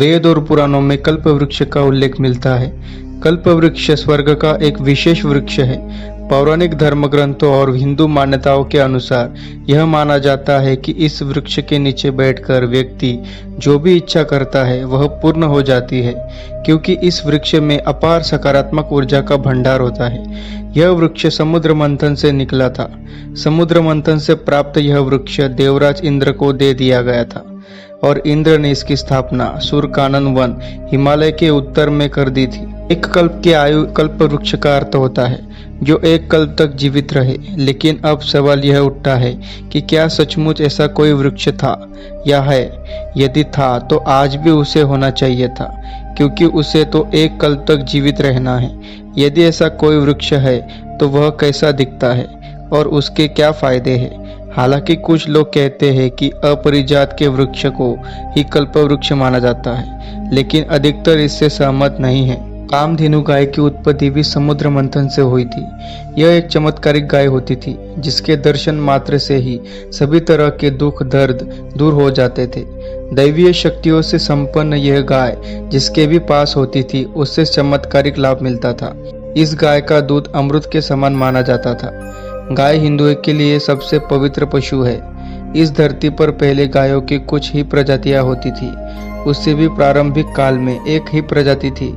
वेद और पुराणों में कल्प वृक्ष का उल्लेख मिलता है। कल्प वृक्ष स्वर्ग का एक विशेष वृक्ष है। पौराणिक धर्म ग्रंथों और हिंदू मान्यताओं के अनुसार यह माना जाता है कि इस वृक्ष के नीचे बैठकर व्यक्ति जो भी इच्छा करता है वह पूर्ण हो जाती है, क्योंकि इस वृक्ष में अपार सकारात्मक ऊर्जा का भंडार होता है। यह वृक्ष समुद्र मंथन से निकला था। समुद्र मंथन से प्राप्त यह वृक्ष देवराज इंद्र को दे दिया गया था और इंद्र ने इसकी स्थापना सुरकानन वन हिमालय के उत्तर में कर दी थी। एक कल्प की आयु कल्प वृक्ष का अर्थ होता है जो एक कल्प तक जीवित रहे। लेकिन अब सवाल यह उठता है कि क्या सचमुच ऐसा कोई वृक्ष था या है? यदि था तो आज भी उसे होना चाहिए था, क्योंकि उसे तो एक कल्प तक जीवित रहना है। यदि ऐसा कोई वृक्ष है तो वह कैसा दिखता है और उसके क्या फायदे हैं? हालांकि कुछ लोग कहते हैं कि अपरिजात के वृक्ष को ही कल्पवृक्ष माना जाता है, लेकिन अधिकतर इससे सहमत नहीं है। कामधेनु गाय की उत्पत्ति भी समुद्र मंथन से हुई थी। यह एक चमत्कारिक गाय होती थी जिसके दर्शन मात्र से ही सभी तरह के दुख दर्द दूर हो जाते थे। दैवीय शक्तियों से संपन्न यह गाय जिसके भी पास होती थी उससे चमत्कारिक लाभ मिलता था। इस गाय का दूध अमृत के समान माना जाता था। गाय हिंदुओं के लिए सबसे पवित्र पशु है। इस धरती पर पहले गायों की कुछ ही प्रजातियां होती थी। उससे भी प्रारंभिक काल में एक ही प्रजाति थी।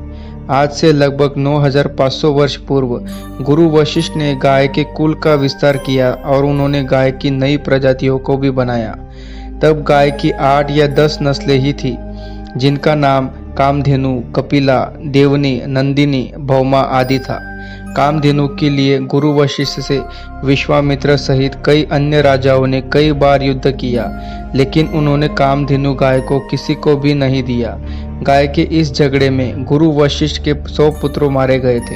आज से लगभग 9500 वर्ष पूर्व गुरु वशिष्ठ ने गाय के कुल का विस्तार किया और उन्होंने गाय की नई प्रजातियों को भी बनाया। तब गाय की 8 या 10 नस्लें ही थी, जिनका नाम कामधेनु, कपिला, देवनी, नंदिनी, भौमा आदि था। कामधेनु के लिए गुरु वशिष्ठ से विश्वामित्र सहित कई अन्य राजाओं ने कई बार युद्ध किया, लेकिन उन्होंने कामधेनु गाय को किसी को भी नहीं दिया। गाय के इस झगड़े में गुरु वशिष्ठ के 100 पुत्र मारे गए थे।